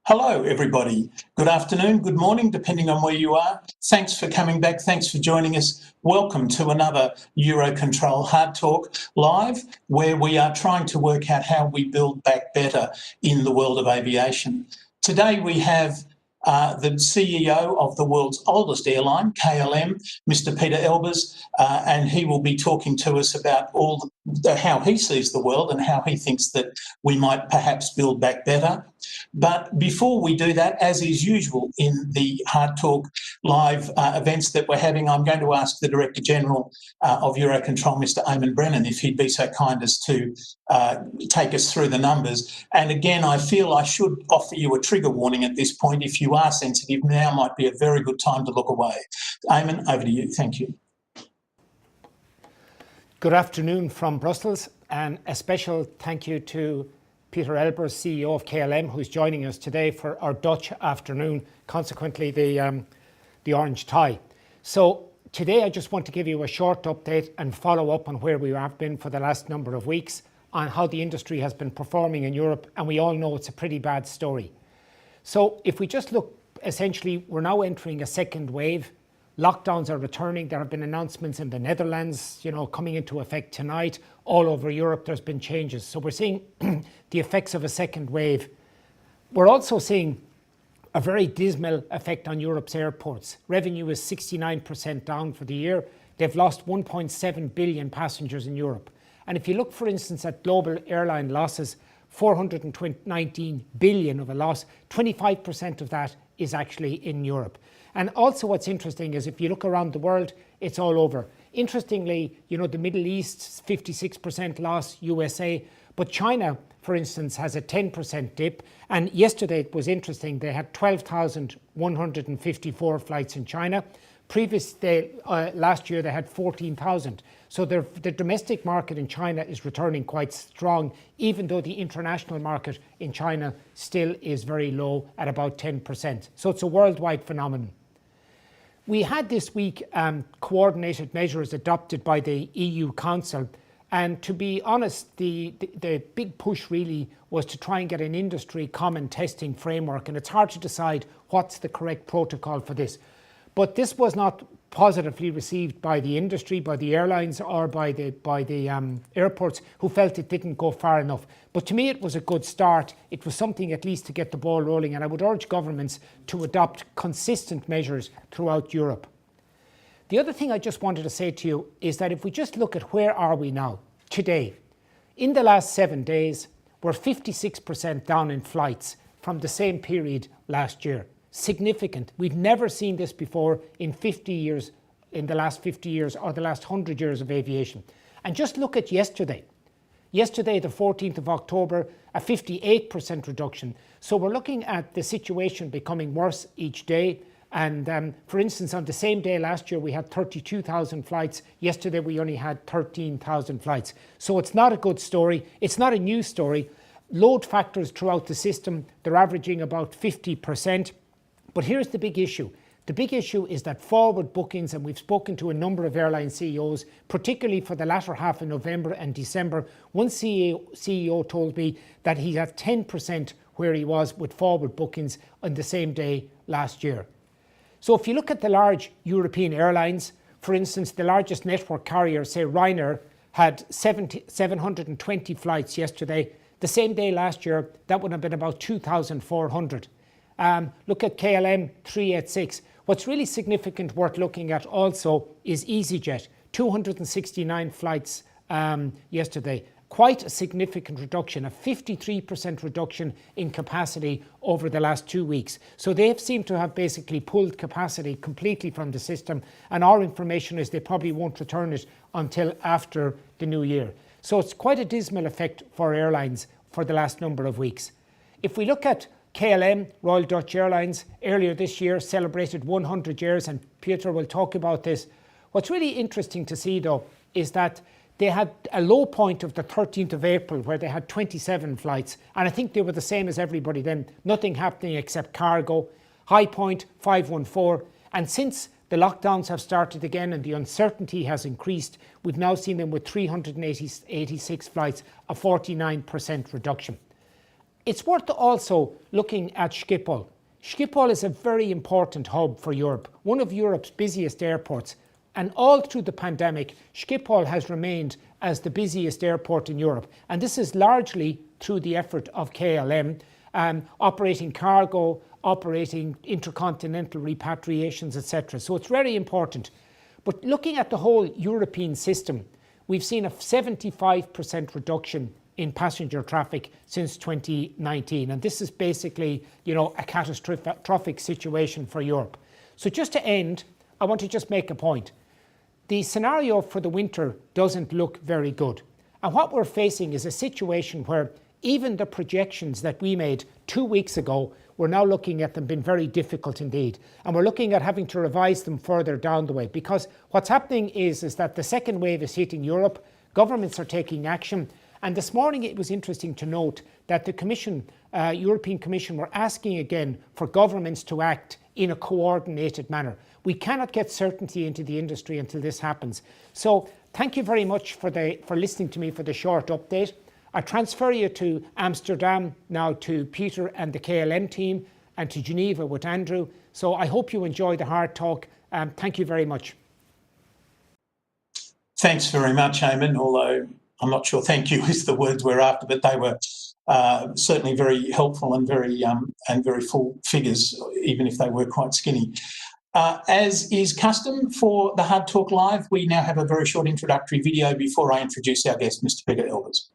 Hello, everybody. Good afternoon, good morning, depending on where you are. Thanks for coming back. Thanks for joining us. Welcome to another EUROCONTROL Hardtalk live, where we are trying to work out how we build back better in the world of aviation. Today we have the CEO of the world's oldest airline, KLM, Mr. Pieter Elbers, and he will be talking to us about how he sees the world and how he thinks that we might perhaps build back better. But before we do that, as is usual in the Hardtalk live events that we're having, I'm going to ask the Director General of EUROCONTROL, Mr. Eamonn Brennan, if he'd be so kind as to take us through the numbers. And again, I feel I should offer you a trigger warning at this point. If you are sensitive, now might be a very good time to look away. Eamonn, over to you. Thank you. Good afternoon from Brussels, and a special thank you to Pieter Elbers, CEO of KLM, who's joining us today for our Dutch afternoon, consequently the orange tie. So today I just want to give you a short update and follow up on where we have been for the last number of weeks on how the industry has been performing in Europe, and we all know it's a pretty bad story. So if we just look, essentially we're now entering a second wave. Lockdowns are returning. There have been announcements in the Netherlands, coming into effect tonight. All over Europe, there's been changes. So we're seeing the effects of a second wave. We're also seeing a very dismal effect on Europe's airports. Revenue is 69% down for the year. They've lost 1.7 billion passengers in Europe. And if you look, for instance, at global airline losses, 419 billion of a loss, 25% of that is actually in Europe. And also what's interesting is if you look around the world, it's all over. Interestingly, the Middle East, 56% loss, USA, but China, for instance, has a 10% dip. And yesterday it was interesting, they had 12,154 flights in China. Previous day, last year, they had 14,000. So the domestic market in China is returning quite strong, even though the international market in China still is very low at about 10%. So it's a worldwide phenomenon. We had this week coordinated measures adopted by the EU Council, and to be honest, the big push really was to try and get an industry common testing framework, and it's hard to decide what's the correct protocol for this. But this was not positively received by the industry, by the airlines, or by the airports, who felt it didn't go far enough. But to me, it was a good start. It was something at least to get the ball rolling, and I would urge governments to adopt consistent measures throughout Europe. The other thing I just wanted to say to you is that if we just look at where are we now, today, in the last 7 days, we're 56% down in flights from the same period last year. Significant. We've never seen this before in 50 years, in the last 50 years or the last 100 years of aviation. And just look at yesterday. Yesterday, the 14th of October, a 58% reduction. So we're looking at the situation becoming worse each day. And for instance, on the same day last year, we had 32,000 flights. Yesterday, we only had 13,000 flights. So it's not a good story. It's not a new story. Load factors throughout the system, they're averaging about 50%. But here's the big issue. The big issue is that forward bookings, and we've spoken to a number of airline CEOs, particularly for the latter half of November and December. One CEO told me that he's at 10% where he was with forward bookings on the same day last year. So if you look at the large European airlines, for instance, the largest network carrier, say Ryanair, had 720 flights yesterday. The same day last year, that would have been about 2,400. Look at KLM 386. What's really significant worth looking at also is EasyJet, 269 flights yesterday. Quite a significant reduction, a 53% reduction in capacity over the last 2 weeks. So they seem to have basically pulled capacity completely from the system, and our information is they probably won't return it until after the new year. So it's quite a dismal effect for airlines for the last number of weeks. If we look at KLM, Royal Dutch Airlines, earlier this year celebrated 100 years, and Pieter will talk about this. What's really interesting to see though is that they had a low point of the 13th of April where they had 27 flights, and I think they were the same as everybody then, nothing happening except cargo. High point 514, and since the lockdowns have started again and the uncertainty has increased, we've now seen them with 386 flights, a 49% reduction. It's worth also looking at Schiphol. Schiphol is a very important hub for Europe, one of Europe's busiest airports. And all through the pandemic, Schiphol has remained as the busiest airport in Europe. And this is largely through the effort of KLM, operating cargo, operating intercontinental repatriations, etc. So it's very important. But looking at the whole European system, we've seen a 75% reduction in passenger traffic since 2019. And this is basically, a catastrophic situation for Europe. So just to end, I want to just make a point. The scenario for the winter doesn't look very good. And what we're facing is a situation where even the projections that we made 2 weeks ago, we're now looking at them being very difficult indeed. And we're looking at having to revise them further down the way, because what's happening is that the second wave is hitting Europe, governments are taking action. And this morning it was interesting to note that the Commission, European Commission, were asking again for governments to act in a coordinated manner. We cannot get certainty into the industry until this happens. So thank you very much for listening to me for the short update. I transfer you to Amsterdam now to Pieter and the KLM team, and to Geneva with Andrew. So I hope you enjoy the hard talk. Thank you very much. Thanks very much, Eamonn, although I'm not sure thank you is the words we're after, but they were certainly very helpful and very full figures, even if they were quite skinny. As is custom for the Hard Talk Live, we now have a very short introductory video before I introduce our guest, Mr. Pieter Elbers.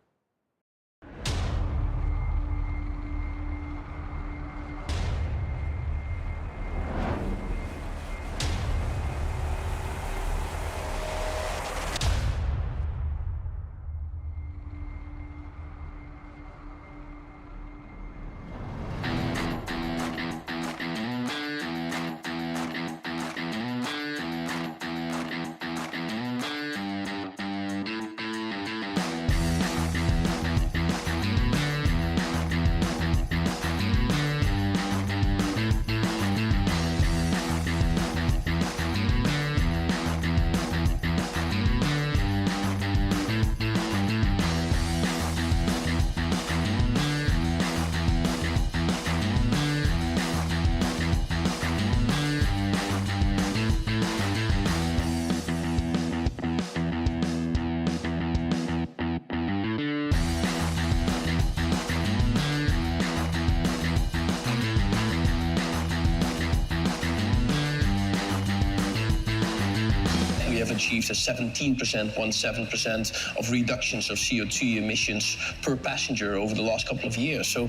Achieved a 17% of reductions of CO2 emissions per passenger over the last couple of years. So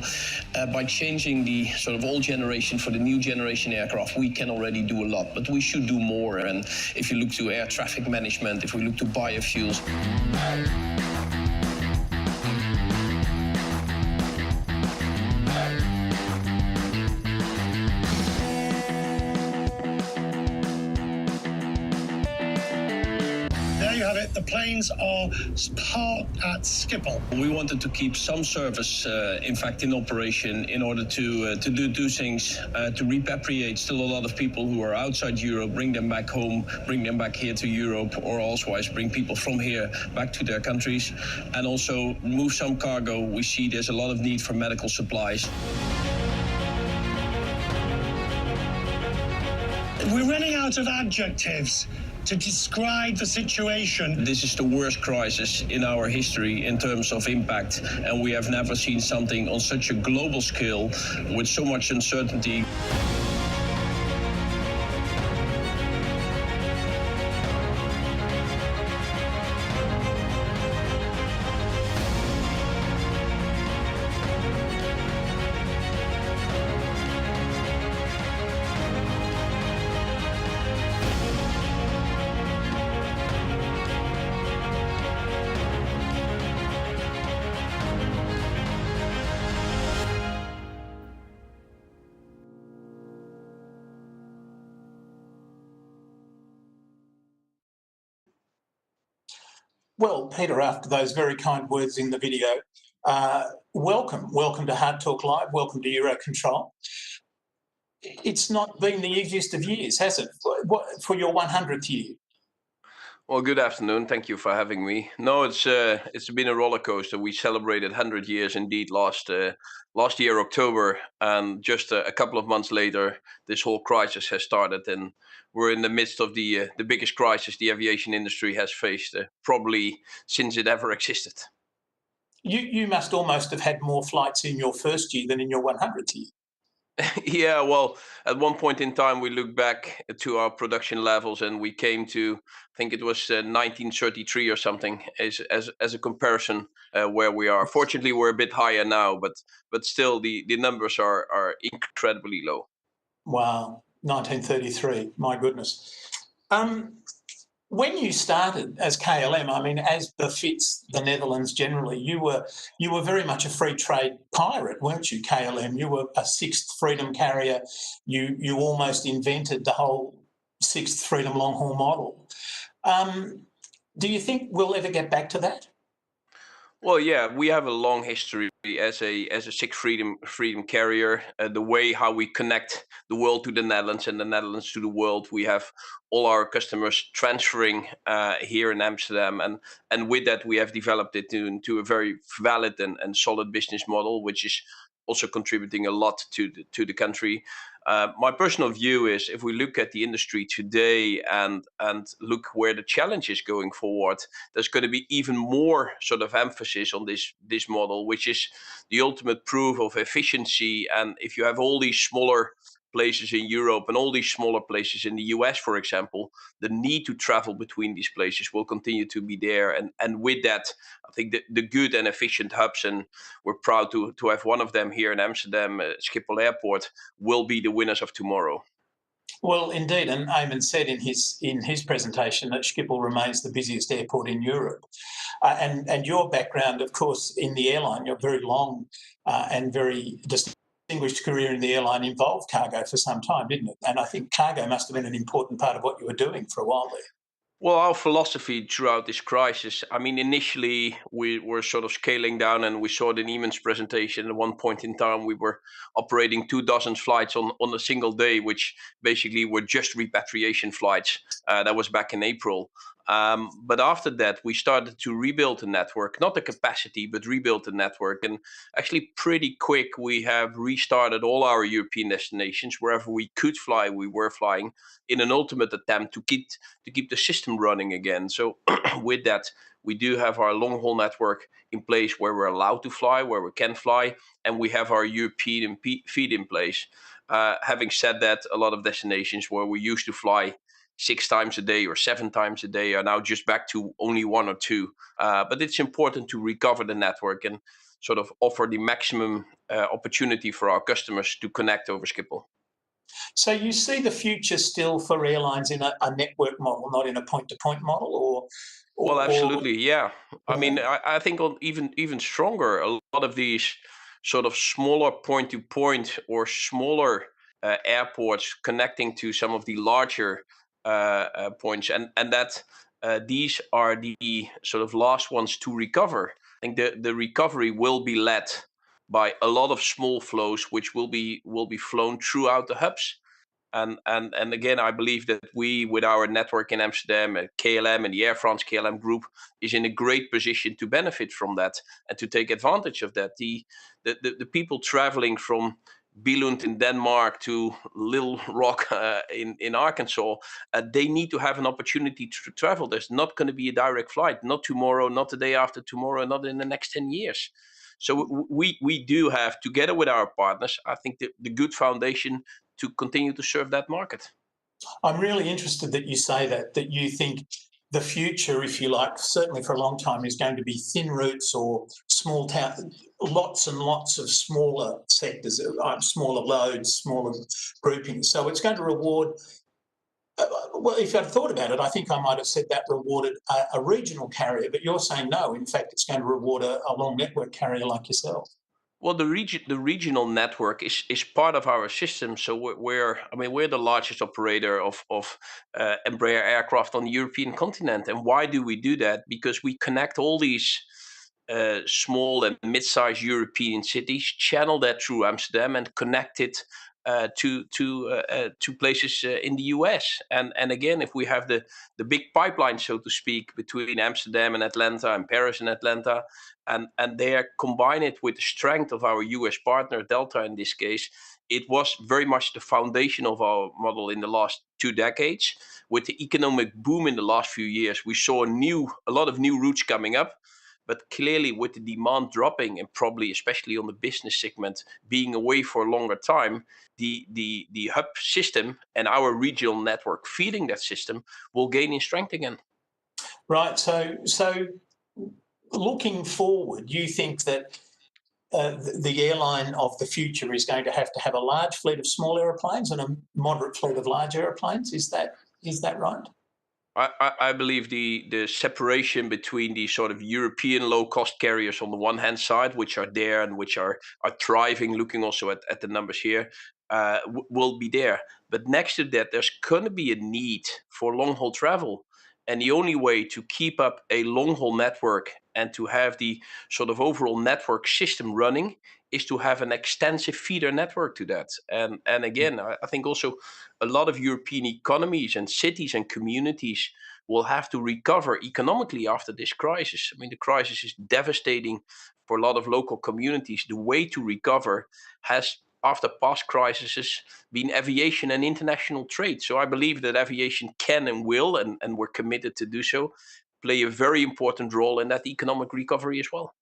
by changing the sort of old generation for the new generation aircraft, we can already do a lot, but we should do more. And if you look to air traffic management, if we look to biofuels, the planes are parked at Schiphol. We wanted to keep some service, in fact, in operation in order to do things, to repatriate still a lot of people who are outside Europe, bring them back home, bring them back here to Europe, or elsewise bring people from here back to their countries, and also move some cargo. We see there's a lot of need for medical supplies. We're running out of adjectives to describe the situation. This is the worst crisis in our history in terms of impact, and we have never seen something on such a global scale with so much uncertainty. Well, Pieter, after those very kind words in the video, welcome to Hard Talk Live, welcome to EUROCONTROL. It's not been the easiest of years, has it, for your 100th year? Well, good afternoon. Thank you for having me. No, it's been a roller coaster. We celebrated 100 years indeed last year October, and just a couple of months later, this whole crisis has started, and we're in the midst of the biggest crisis the aviation industry has faced, probably since it ever existed. You must almost have had more flights in your first year than in your 100th year. Yeah, well, at one point in time, we looked back to our production levels, and we came to, I think it was 1933 or something, as a comparison where we are. Fortunately, we're a bit higher now, but still, the numbers are incredibly low. Wow, 1933, my goodness. When you started as KLM, I mean, as befits the Netherlands generally, you were very much a free trade pirate, weren't you, KLM? You were a sixth freedom carrier. You almost invented the whole sixth freedom long haul model. Do you think we'll ever get back to that? Well, yeah, we have a long history as a sixth freedom carrier. The way how we connect the world to the Netherlands and the Netherlands to the world. We have all our customers transferring here in Amsterdam, and with that we have developed it into a very valid and solid business model, which is also contributing a lot to the country. My personal view is, if we look at the industry today and look where the challenge is going forward, there's going to be even more sort of emphasis on this model, which is the ultimate proof of efficiency. And if you have all these smaller places in Europe and all these smaller places in the US, for example, the need to travel between these places will continue to be there. And with that, I think the good and efficient hubs, and we're proud to have one of them here in Amsterdam, Schiphol Airport, will be the winners of tomorrow. Well, indeed, and Eamonn said in his presentation that Schiphol remains the busiest airport in Europe. And your background, of course, in the airline, your very long and very distinguished career in the airline involved cargo for some time, didn't it? And I think cargo must have been an important part of what you were doing for a while there. Well, our philosophy throughout this crisis, I mean, initially we were sort of scaling down, and we saw it in Eamonn's presentation. At one point in time, we were operating 24 flights on a single day, which basically were just repatriation flights. That was back in April. But after that, we started to rebuild the network, not the capacity, but rebuild the network. And actually, pretty quick, we have restarted all our European destinations. Wherever we could fly, we were flying, in an ultimate attempt to keep the system running again. So with that, we do have our long haul network in place where we're allowed to fly, where we can fly, and we have our European feed in place. Having said that, a lot of destinations where we used to fly 6 times a day or 7 times a day are now just back to only 1 or 2. But it's important to recover the network and sort of offer the maximum opportunity for our customers to connect over Schiphol. So you see the future still for airlines in a network model, not in a point-to-point model, Well, or absolutely, yeah. I mean, I think even stronger, a lot of these sort of smaller point-to-point or smaller airports connecting to some of the larger points, and that these are the sort of last ones to recover. I think the recovery will be led by a lot of small flows, which will be flown throughout the hubs. And again, I believe that we, with our network in Amsterdam, KLM and the Air France KLM group, is in a great position to benefit from that and to take advantage of that. The people traveling from Billund in Denmark to Little Rock in Arkansas, they need to have an opportunity to travel. There's not going to be a direct flight, not tomorrow, not the day after tomorrow, not in the next 10 years. So we do have, together with our partners, I think the good foundation to continue to serve that market. I'm really interested that you say that you think the future, if you like, certainly for a long time, is going to be thin routes or small town, lots and lots of smaller sectors, smaller loads, smaller groupings. So it's going to reward. Well, if I'd thought about it, I think I might have said that rewarded a regional carrier, but you're saying no. In fact, it's going to reward a long network carrier like yourself. Well, the regional network is part of our system. So we're the largest operator of Embraer aircraft on the European continent. And why do we do that? Because we connect all these small and mid-sized European cities, channel that through Amsterdam, and connect it to places in the US. And again, if we have the big pipeline, so to speak, between Amsterdam and Atlanta and Paris and Atlanta, and they combine it with the strength of our US partner, Delta in this case, it was very much the foundation of our model in the last 2 decades. With the economic boom in the last few years, we saw a lot of new routes coming up. But clearly, with the demand dropping, and probably especially on the business segment being away for a longer time, the hub system and our regional network feeding that system will gain in strength again. Right. So looking forward, you think that the airline of the future is going to have a large fleet of small aeroplanes and a moderate fleet of large aeroplanes. Is that right? I believe the separation between the sort of European low-cost carriers on the one hand side, which are there and which are thriving, looking also at the numbers here, will be there. But next to that, there's going to be a need for long-haul travel. And the only way to keep up a long-haul network and to have the sort of overall network system running is to have an extensive feeder network to that. And again, I think also a lot of European economies and cities and communities will have to recover economically after this crisis. I mean, the crisis is devastating for a lot of local communities. The way to recover has, after past crises, been aviation and international trade. So I believe that aviation can and will, and we're committed to do so, play a very important role in that economic recovery as well.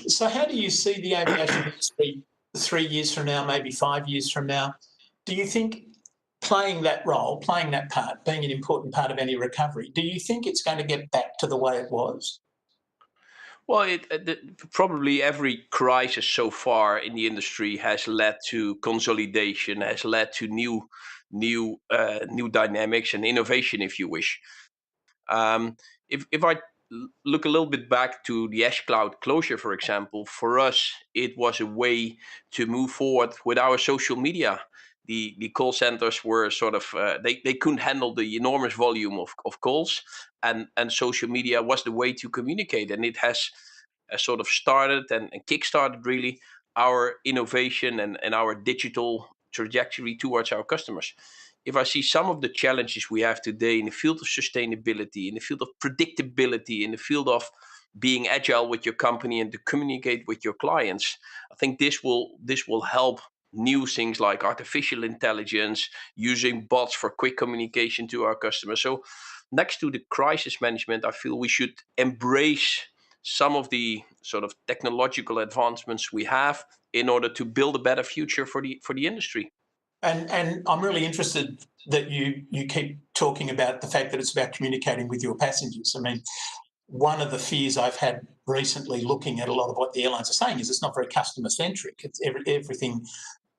So how do you see the aviation industry 3 years from now, maybe 5 years from now? Do you think playing that role, playing that part, being an important part of any recovery, do you think it's going to get back to the way it was? Well, probably every crisis so far in the industry has led to consolidation, has led to new dynamics and innovation, if you wish. If I look a little bit back to the Ash Cloud closure, for example, for us, it was a way to move forward with our social media. The call centers were sort of, they couldn't handle the enormous volume of calls, and social media was the way to communicate. And it has sort of started and kickstarted really our innovation and our digital trajectory towards our customers. If I see some of the challenges we have today in the field of sustainability, in the field of predictability, in the field of being agile with your company and to communicate with your clients, I think this will help new things like artificial intelligence, using bots for quick communication to our customers. So next to the crisis management, I feel we should embrace some of the sort of technological advancements we have in order to build a better future for the industry. And I'm really interested that you keep talking about the fact that it's about communicating with your passengers. I mean, one of the fears I've had recently looking at a lot of what the airlines are saying is it's not very customer-centric. It's everything,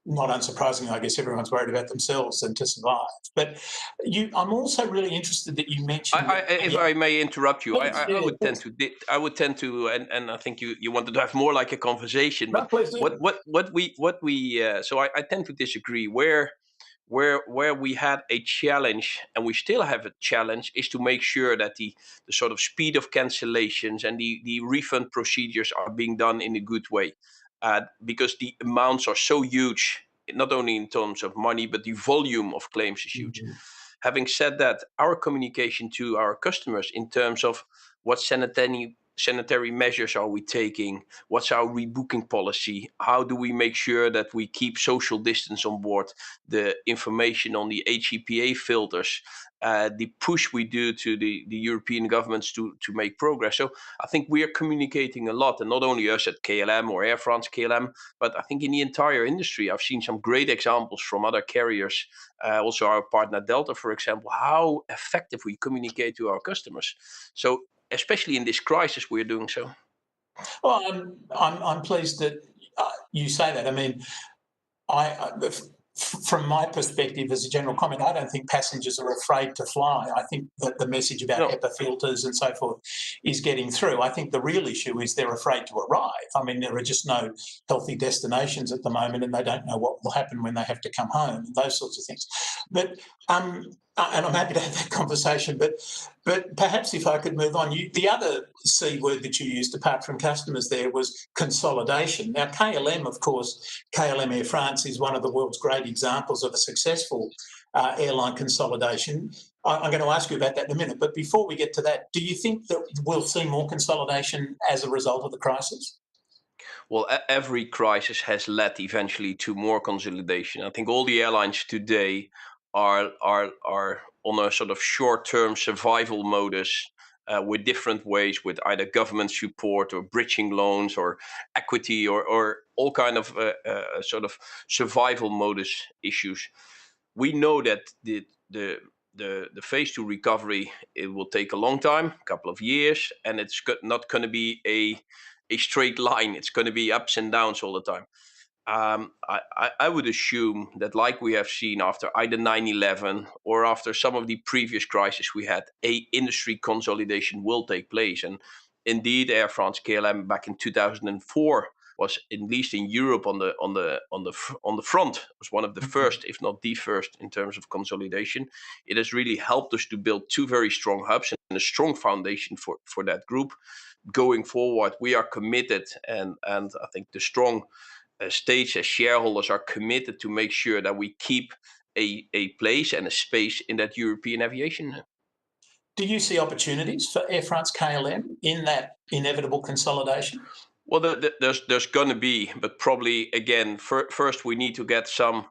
not unsurprisingly, I guess everyone's worried about themselves and to survive. But I'm also really interested that you mentioned... if I may interrupt you, I would tend to, and I think you wanted to have more like a conversation. No, but please do. so I tend to disagree. Where we had a challenge, and we still have a challenge, is to make sure that the sort of speed of cancellations and the refund procedures are being done in a good way. Because the amounts are so huge, not only in terms of money, but the volume of claims is huge. Mm-hmm. Having said that, our communication to our customers in terms of what sanitary measures are we taking, what's our rebooking policy, how do we make sure that we keep social distance on board, the information on the HEPA filters, the push we do to the European governments to make progress. So I think we are communicating a lot, and not only us at KLM or Air France KLM, but I think in the entire industry. I've seen some great examples from other carriers, also our partner Delta, for example, how effective we communicate to our customers. So especially in this crisis, we're doing so. Well, I'm pleased that you say that. I mean, from my perspective, as a general comment, I don't think passengers are afraid to fly. I think that the message about HEPA filters and so forth is getting through. I think the real issue is they're afraid to arrive. I mean, there are just no healthy destinations at the moment, and they don't know what will happen when they have to come home and those sorts of things. But And I'm happy to have that conversation, but perhaps if I could move on, the other C word that you used, apart from customers, there was consolidation. Now, KLM, of course, KLM Air France is one of the world's great examples of a successful airline consolidation. I'm going to ask you about that in a minute, but before we get to that, do you think that we'll see more consolidation as a result of the crisis? Well, every crisis has led eventually to more consolidation. I think all the airlines today are on a sort of short-term survival modus, with different ways, with either government support or bridging loans or equity or all kind of sort of survival modus issues. We know that the phase two recovery, it will take a long time, a couple of years, and it's not going to be a straight line. It's going to be ups and downs all the time. I would assume that, like we have seen after either 9/11 or after some of the previous crises we had, a industry consolidation will take place. And indeed, Air France KLM back in 2004 was, at least in Europe, on the front, was one of the first, if not the first, in terms of consolidation. It has really helped us to build two very strong hubs and a strong foundation for that group. Going forward, we are committed, and I think the strong states as shareholders are committed to make sure that we keep a place and a space in that European aviation. Do you see opportunities for Air France KLM in that inevitable consolidation? Well, there's going to be, but probably again, first we need to get some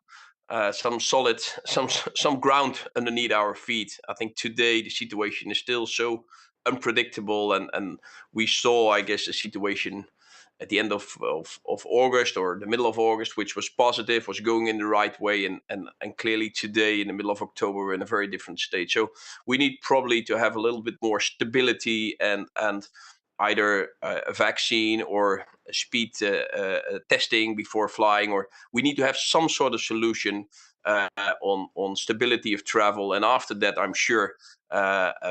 solid, some ground underneath our feet. I think today the situation is still so unpredictable, and we saw, I guess, the situation at the end of August or the middle of August, which was positive, was going in the right way, and clearly today in the middle of October we're in a very different state. So we need probably to have a little bit more stability and either a vaccine or a speed testing before flying, or we need to have some sort of solution on stability of travel. And after that, I'm sure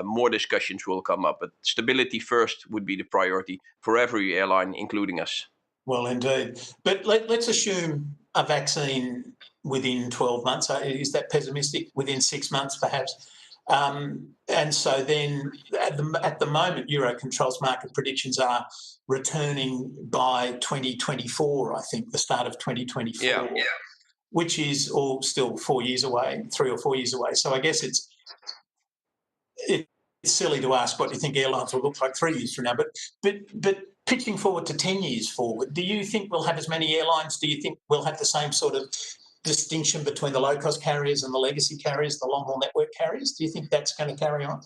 more discussions will come up. But stability first would be the priority for every airline, including us. Well, indeed. But let's assume a vaccine within 12 months. Is that pessimistic? Within 6 months, perhaps? And so then at the moment, EUROCONTROL's market predictions are returning by 2024, I think, the start of 2024, Yeah. which is all still 4 years away, 3 or 4 years away. So I guess it's silly to ask what you think airlines will look like 3 years from now. But pitching forward to 10 years forward, do you think we'll have as many airlines? Do you think we'll have the same sort of distinction between the low-cost carriers and the legacy carriers, the long-haul network carriers? Do you think that's going to carry on?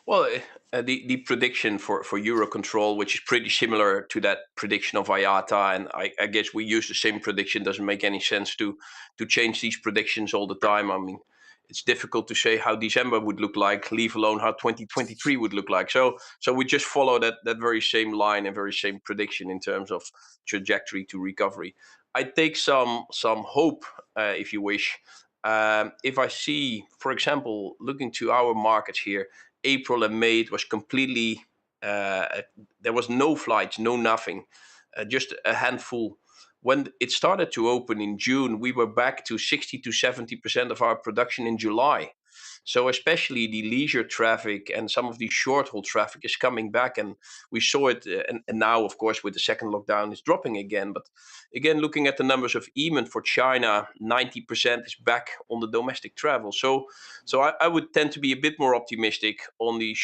Well, the prediction for EUROCONTROL, which is pretty similar to that prediction of IATA, and I guess we use the same prediction. Doesn't make any sense to change these predictions all the time. I mean, it's difficult to say how December would look like, leave alone how 2023 would look like. So we just follow that very same line and very same prediction in terms of trajectory to recovery. I take some hope, if you wish, if I see, for example, looking to our markets here, April and May, it was completely, there was no flights, no nothing, just a handful. When it started to open in June, we were back to 60 to 70% of our production in July. So especially the leisure traffic and some of the short-haul traffic is coming back, and we saw it. And now, of course, with the second lockdown, it's dropping again. But again, looking at the numbers of Eamonn for China, 90% is back on the domestic travel. So I would tend to be a bit more optimistic on the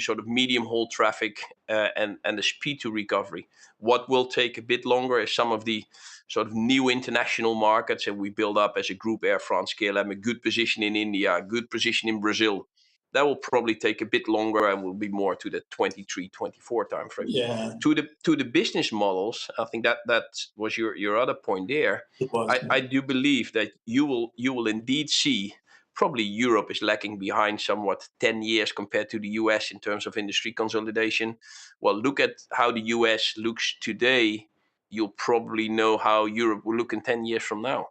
sort of medium-haul traffic and the speed to recovery. What will take a bit longer is some of the sort of new international markets, and we build up as a group, Air France KLM, a good position in India, a good position in Brazil. That will probably take a bit longer and will be more to the 23, 24 timeframe. Yeah. To the business models, I think that was your other point there. It was. I do believe that you will indeed see probably Europe is lagging behind somewhat 10 years compared to the US in terms of industry consolidation. Well, look at how the US looks today. You'll probably know how Europe will look in 10 years from now.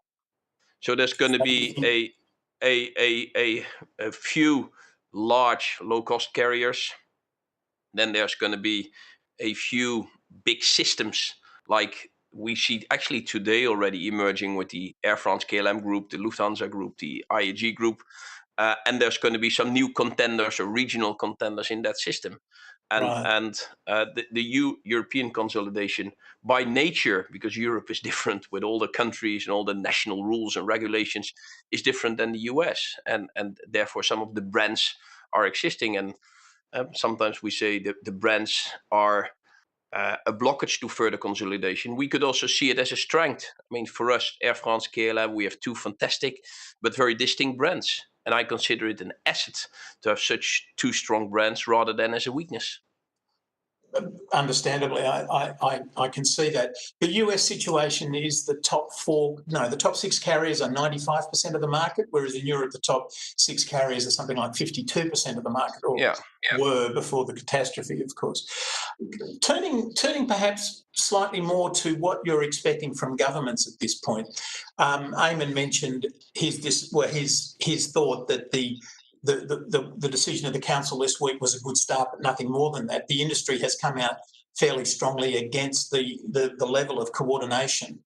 So there's going to be a few large low-cost carriers. Then there's going to be a few big systems, like we see actually today already emerging with the Air France KLM group, the Lufthansa group, the IAG group. and there's going to be some new contenders or regional contenders in that system. And the European consolidation by nature, because Europe is different with all the countries and all the national rules and regulations, is different than the US. And therefore some of the brands are existing. And sometimes we say that the brands are a blockage to further consolidation. We could also see it as a strength. I mean, for us, Air France, KLM, we have two fantastic but very distinct brands. And I consider it an asset to have such two strong brands rather than as a weakness. Understandably, I can see that. The US situation is the top 6 carriers are 95% of the market, whereas in Europe, the top 6 carriers are something like 52% of the market, or were before the catastrophe, of course. Turning perhaps slightly more to what you're expecting from governments at this point. Eamonn mentioned his thought that the decision of the council this week was a good start, but nothing more than that. The industry has come out fairly strongly against the level of coordination.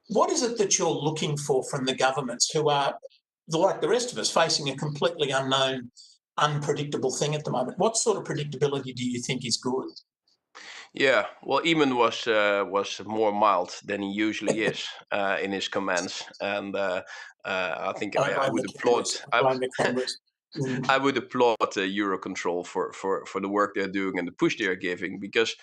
What is it that you're looking for from the governments, who are, like the rest of us, facing a completely unknown, unpredictable thing at the moment? What sort of predictability do you think is good? Yeah, well, Eamonn was more mild than he usually is in his comments, and I think I would applaud. I would applaud Eurocontrol for the work they're doing and the push they're giving, because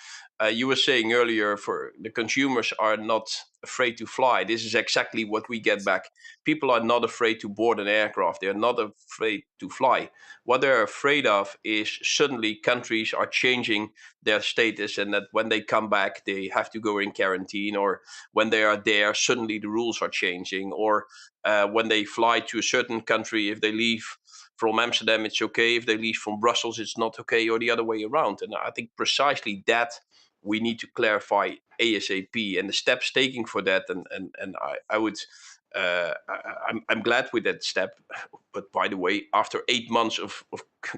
you were saying earlier, for the consumers are not afraid to fly. This is exactly what we get back. People are not afraid to board an aircraft. They're not afraid to fly. What they're afraid of is suddenly countries are changing their status, and that when they come back, they have to go in quarantine, or when they are there, suddenly the rules are changing, or when they fly to a certain country, if they leave from Amsterdam, it's okay. If they leave from Brussels, it's not okay, or the other way around. And I think precisely that we need to clarify ASAP, and the steps taking for that. And I'm glad with that step. But by the way, after 8 months of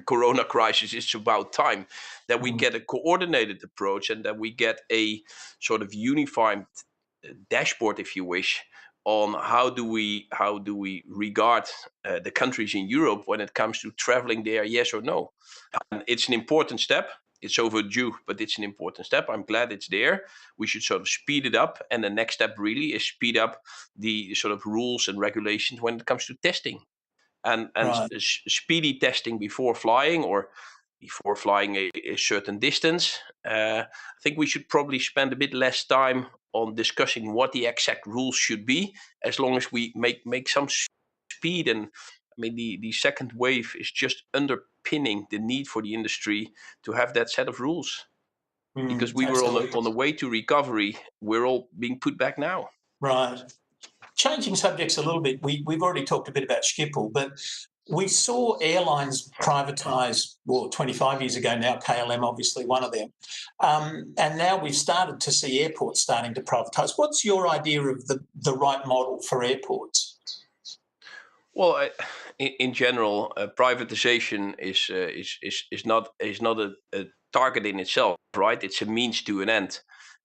Corona crisis, it's about time that we get a coordinated approach, and that we get a sort of unified dashboard, if you wish, on how do we regard the countries in Europe when it comes to traveling there, yes or no. And it's an important step. It's overdue, but it's an important step. I'm glad it's there. We should sort of speed it up. And the next step really is speed up the sort of rules and regulations when it comes to testing. And speedy testing before flying, or before flying a certain distance. I think we should probably spend a bit less time on discussing what the exact rules should be, as long as we make some speed. And I mean, the second wave is just underpinning the need for the industry to have that set of rules. Because we were on the way to recovery, we're all being put back now. Right. Changing subjects a little bit, we've already talked a bit about Schiphol, but we saw airlines privatise, 25 years ago now, KLM obviously one of them, and now we've started to see airports starting to privatise. What's your idea of the right model for airports? Well, in general, privatization is not a target in itself, right? It's a means to an end.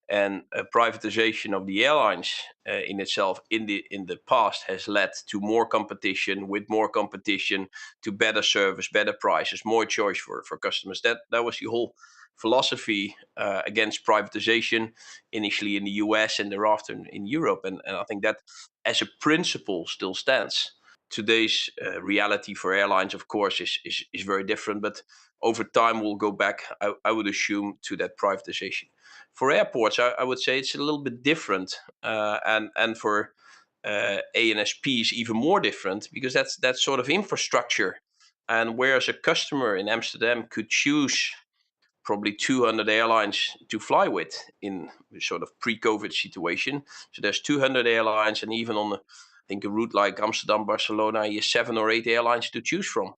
And privatization of the airlines in itself in the past has led to more competition, with more competition to better service, better prices, more choice for customers. That was the whole philosophy against privatization, initially in the US and thereafter in Europe. And I think that as a principle still stands. Today's reality for airlines, of course, is very different, but over time we'll go back, I would assume, to that privatization. For airports, I would say it's a little bit different, and for ANSPs even more different, because that's sort of infrastructure. And whereas a customer in Amsterdam could choose probably 200 airlines to fly with in sort of pre-COVID situation, so there's 200 airlines, and even on I think a route like Amsterdam-Barcelona, you have 7 or 8 airlines to choose from.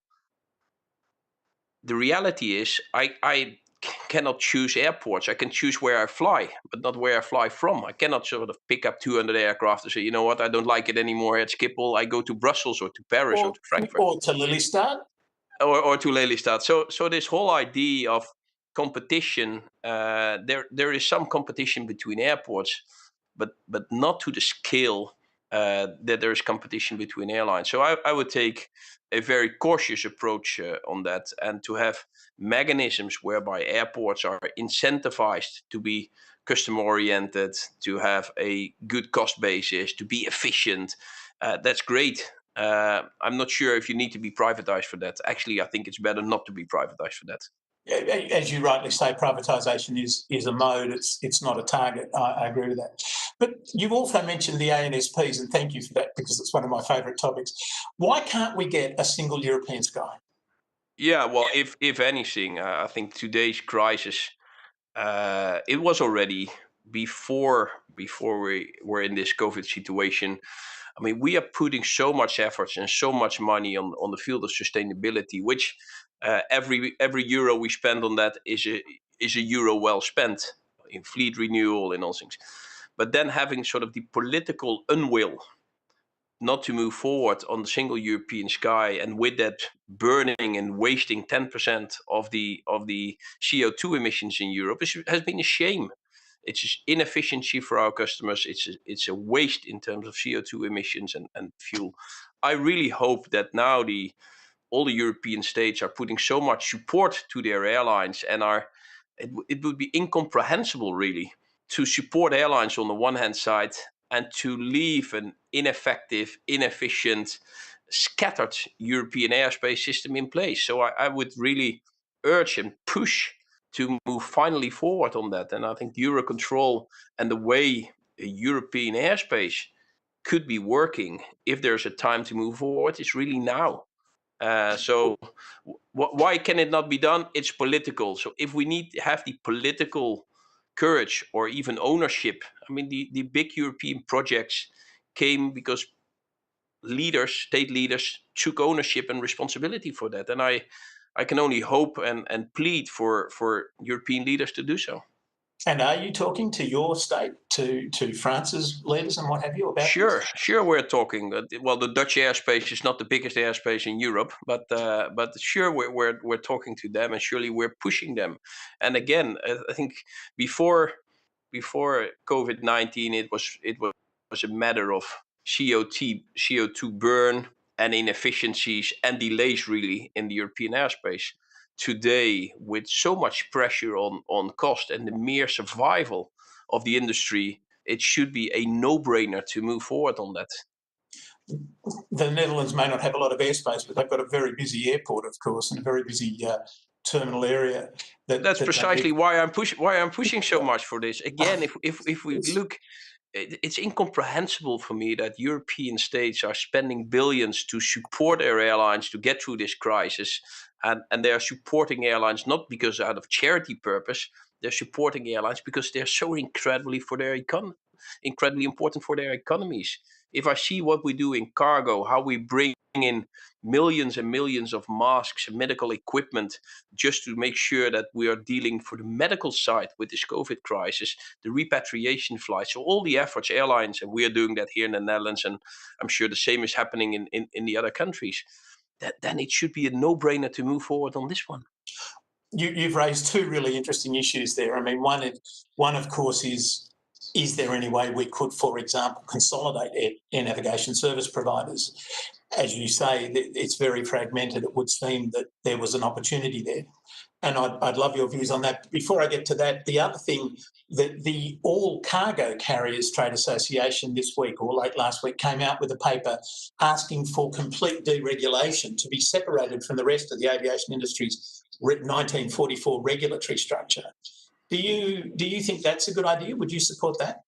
The reality is I cannot choose airports. I can choose where I fly, but not where I fly from. I cannot sort of pick up 200 aircraft and say, you know what, I don't like it anymore at Schiphol. I go to Brussels or to Paris or to Frankfurt. Or to Lelystad. Or to Lelystad. So this whole idea of competition, there is some competition between airports, but not to the scale that there is competition between airlines. So I would take a very cautious approach on that, and to have mechanisms whereby airports are incentivized to be customer oriented, to have a good cost basis, to be efficient. That's great. I'm not sure if you need to be privatized for that. Actually, I think it's better not to be privatized for that. As you rightly say, privatisation is a mode, it's not a target. I agree with that. But you've also mentioned the ANSPs, and thank you for that, because it's one of my favourite topics. Why can't we get a single European sky? Yeah, well, if anything, I think today's crisis, it was already before we were in this COVID situation. I mean, we are putting so much efforts and so much money on the field of sustainability, which every euro we spend on that is a euro well spent in fleet renewal and all things. But then having sort of the political unwill not to move forward on the single European sky, and with that burning and wasting 10% of the CO2 emissions in Europe has been a shame. It's inefficiency for our customers. It's a waste in terms of CO2 emissions and fuel. I really hope that now all the European states are putting so much support to their airlines, and it would be incomprehensible really to support airlines on the one hand side and to leave an ineffective, inefficient, scattered European airspace system in place. So I would really urge and push to move finally forward on that. And I think Eurocontrol and the way a European airspace could be working, if there's a time to move forward, is really now. Why can it not be done? It's political. So if we need to have the political courage or even ownership, I mean, the big European projects came because state leaders took ownership and responsibility for that. And I can only hope and plead for European leaders to do so. And are you talking to your state, to France's leaders and what have you about Sure, this? sure, we're talking. Well, the Dutch airspace is not the biggest airspace in Europe, but sure, we're talking to them, and surely we're pushing them. And again, I think before COVID-19, it was a matter of CO2 burn and inefficiencies and delays really in the European airspace. Today, with so much pressure on cost and the mere survival of the industry, it should be a no-brainer to move forward on that. The Netherlands may not have a lot of airspace, but they've got a very busy airport, of course, and a very busy terminal area. That's precisely why I'm pushing so much for this. Again, if we look, it's incomprehensible for me that European states are spending billions to support their airlines to get through this crisis, and they are supporting airlines not because out of charity purpose. They're supporting airlines because they're so incredibly important for their economies. If I see what we do in cargo, how we bring in millions and millions of masks and medical equipment just to make sure that we are dealing for the medical side with this COVID crisis, the repatriation flights, so all the efforts, airlines, and we are doing that here in the Netherlands, and I'm sure the same is happening in the other countries, then it should be a no-brainer to move forward on this one. You've raised two really interesting issues there. I mean, one of course is there any way we could, for example, consolidate air navigation service providers? As you say, it's very fragmented. It would seem that there was an opportunity there. And I'd love your views on that. Before I get to that, the other thing, that the All Cargo Carriers Trade Association this week or late last week came out with a paper asking for complete deregulation, to be separated from the rest of the aviation industry's 1944 regulatory structure. Do you think that's a good idea? Would you support that?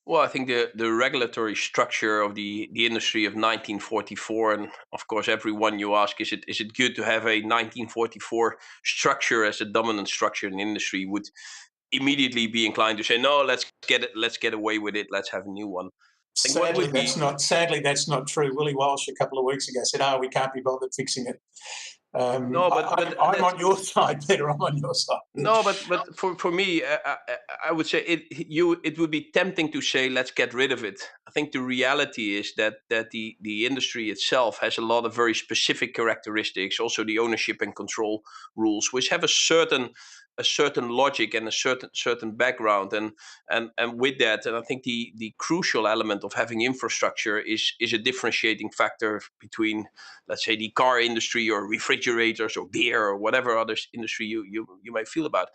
Well, I think the regulatory structure of the industry of 1944, and of course, everyone you ask, is it good to have a 1944 structure as a dominant structure in the industry, would immediately be inclined to say, no, let's get away with it, let's have a new one. Sadly, that's not true. Willie Walsh a couple of weeks ago said, we can't be bothered fixing it. No, but I'm on your side, Peter. I'm on your side. No, but for me, I would say it would be tempting to say let's get rid of it. I think the reality is that the industry itself has a lot of very specific characteristics. Also, the ownership and control rules, which have a certain a certain logic and a certain background, and with that, and I think the crucial element of having infrastructure is a differentiating factor between, let's say, the car industry or refrigerators or beer or whatever other industry you might feel about.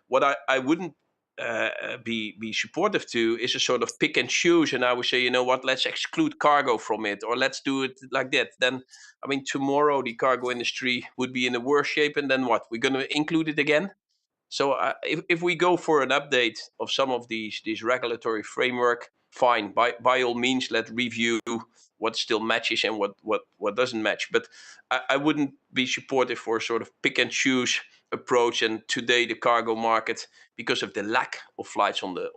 What I wouldn't be supportive to is a sort of pick and choose, and I would say, you know what, let's exclude cargo from it, or let's do it like that. Then, I mean, tomorrow the cargo industry would be in a worse shape, and then what? We're going to include it again? So if we go for an update of some of these regulatory framework, fine. By all means, let's review what still matches and what doesn't match. But I wouldn't be supportive for a sort of pick and choose approach. And today the cargo market, because of the lack of flights on the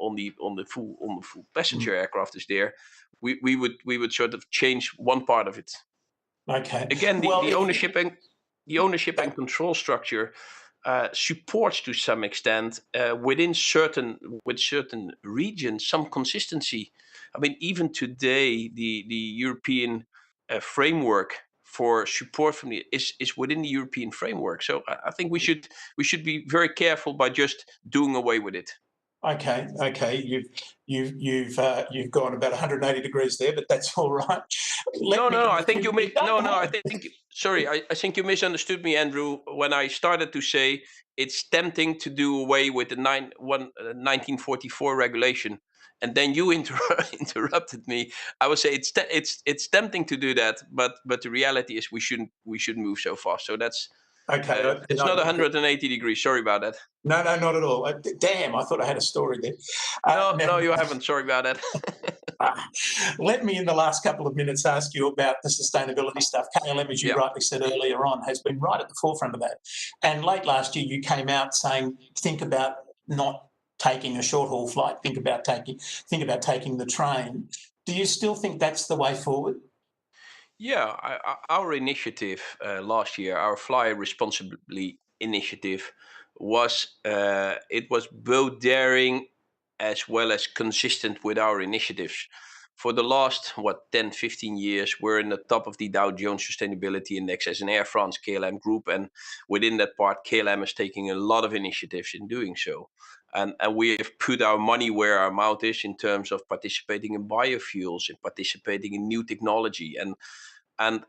full passenger aircraft is there, we would sort of change one part of it. Okay. Again, Well, the ownership and control structure supports to some extent with certain regions some consistency. I mean, even today, the European framework for support from is within the European framework. So I think we should be very careful by just doing away with it. Okay. You've gone about 180 degrees there, but that's all right. I think you sorry, I think you misunderstood me, Andrew, when I started to say it's tempting to do away with the 1944 regulation, and then you interrupted me. I would say it's tempting to do that, but the reality is we shouldn't move so fast. So that's Okay. it's not 180 degrees. Sorry about that. No, not at all. Damn, I thought I had a story there. No, you haven't. Sorry about that. Let me, in the last couple of minutes, ask you about the sustainability stuff. KLM, as you rightly said earlier on, has been right at the forefront of that. And late last year, you came out saying, think about not taking a short-haul flight, think about taking the train. Do you still think that's the way forward? Yeah, our initiative last year, our Fly Responsibly initiative, was both daring as well as consistent with our initiatives. For the last 10, 15 years, we're in the top of the Dow Jones Sustainability Index as an Air France KLM group, and within that part, KLM is taking a lot of initiatives in doing so. And we have put our money where our mouth is in terms of participating in biofuels and participating in new technology. And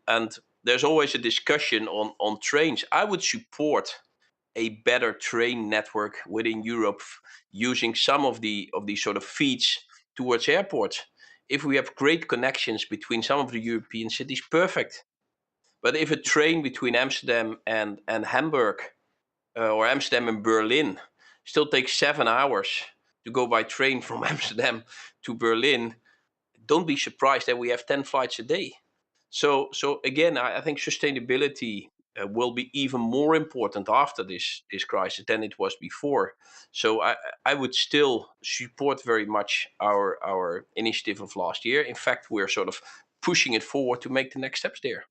there's always a discussion on trains. I would support a better train network within Europe using some of the sort of feeds towards airports. If we have great connections between some of the European cities, perfect. But if a train between Amsterdam and Hamburg or Amsterdam and Berlin still takes 7 hours to go by train from Amsterdam to Berlin, don't be surprised that we have 10 flights a day. So again, I think sustainability will be even more important after this crisis than it was before. So I would still support very much our initiative of last year. In fact, we're sort of pushing it forward to make the next steps there.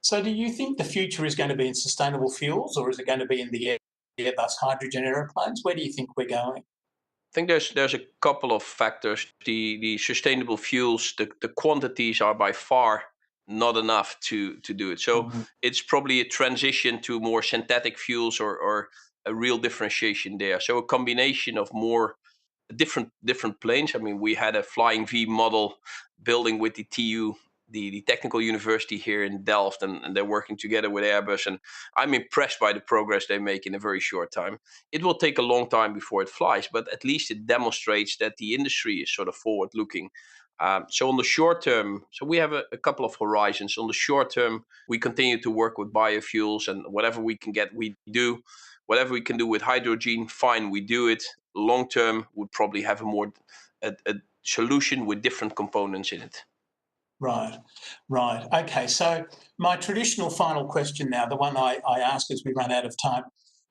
So do you think the future is going to be in sustainable fuels, or is it going to be in the Airbus hydrogen aeroplanes? Where do you think we're going? I think there's a couple of factors. The sustainable fuels, the quantities are by far not enough to do it. So it's probably a transition to more synthetic fuels or a real differentiation there. So a combination of more different planes. I mean, we had a Flying V model building with the TU, the technical university here in Delft, and they're working together with Airbus. And I'm impressed by the progress they make in a very short time. It will take a long time before it flies, but at least it demonstrates that the industry is sort of forward looking. So on the short term, so we have a couple of horizons. On the short term, we continue to work with biofuels, and whatever we can get, we do. Whatever we can do with hydrogen, fine, we do it. Long term, we'd probably have a solution with different components in it. Right. Okay, so my traditional final question now, the one I ask as we run out of time.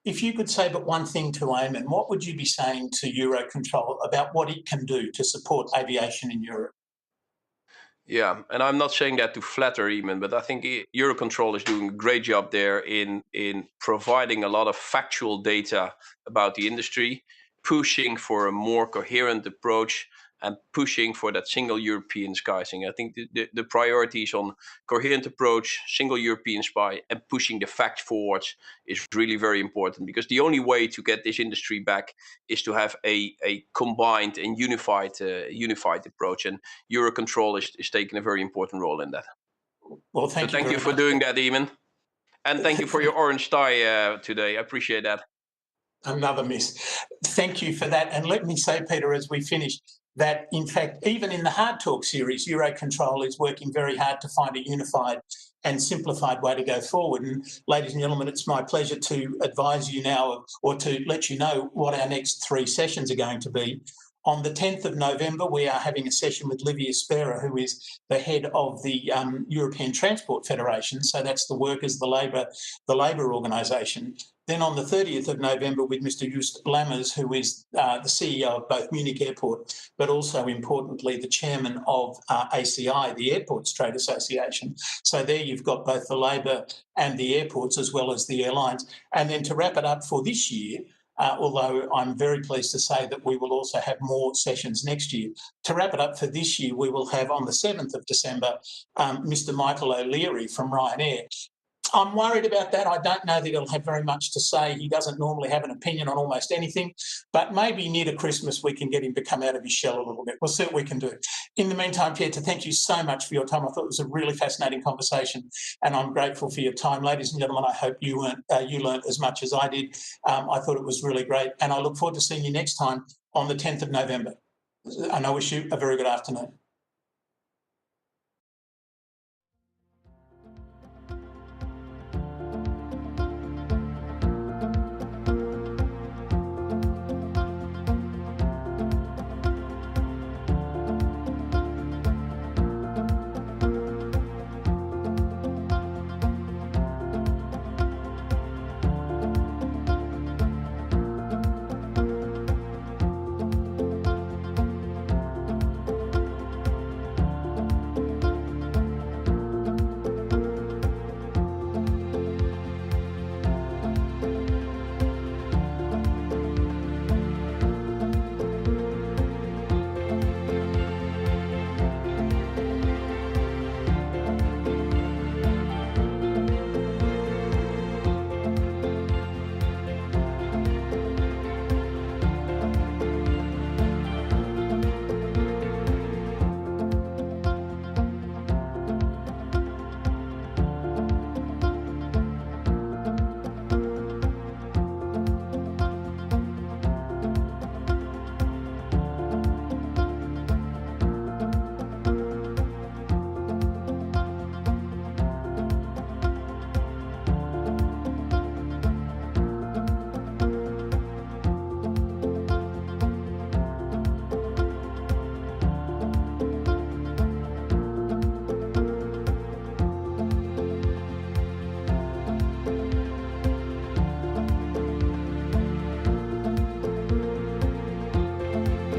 If you could say but one thing to Eamonn, what would you be saying to EUROCONTROL about what it can do to support aviation in Europe? Yeah, and I'm not saying that to flatter Eamonn, but I think EUROCONTROL is doing a great job there in providing a lot of factual data about the industry, pushing for a more coherent approach, and pushing for that single European skies. I think the priorities on coherent approach, single European sky, and pushing the facts forwards is really very important, because the only way to get this industry back is to have a combined and unified approach, and Eurocontrol is taking a very important role in that. Well, thank you for doing that, Eamonn. And thank you for your orange tie today. I appreciate that. Another miss. Thank you for that. And let me say, Peter, as we finish, that in fact, even in the Hard Talk series, Eurocontrol is working very hard to find a unified and simplified way to go forward. And ladies and gentlemen, it's my pleasure to advise you now, or to let you know what our next 3 sessions are going to be. On the 10th of November, we are having a session with Livia Spera, who is the head of the European Transport Federation. So that's the workers, the labour organisation. Then on the 30th of November with Mr. Just Lammers, who is the CEO of both Munich Airport, but also importantly the chairman of ACI, the Airports Trade Association. So there you've got both the labour and the airports as well as the airlines. And then to wrap it up for this year, although I'm very pleased to say that we will also have more sessions next year. To wrap it up for this year, we will have on the 7th of December, Mr. Michael O'Leary from Ryanair. I'm worried about that. I don't know that he'll have very much to say. He doesn't normally have an opinion on almost anything, but maybe near to Christmas we can get him to come out of his shell a little bit. We'll see what we can do. In the meantime, Pieter, thank you so much for your time. I thought it was a really fascinating conversation, and I'm grateful for your time. Ladies and gentlemen, I hope you learnt as much as I did. I thought it was really great, and I look forward to seeing you next time on the 10th of November. And I wish you a very good afternoon.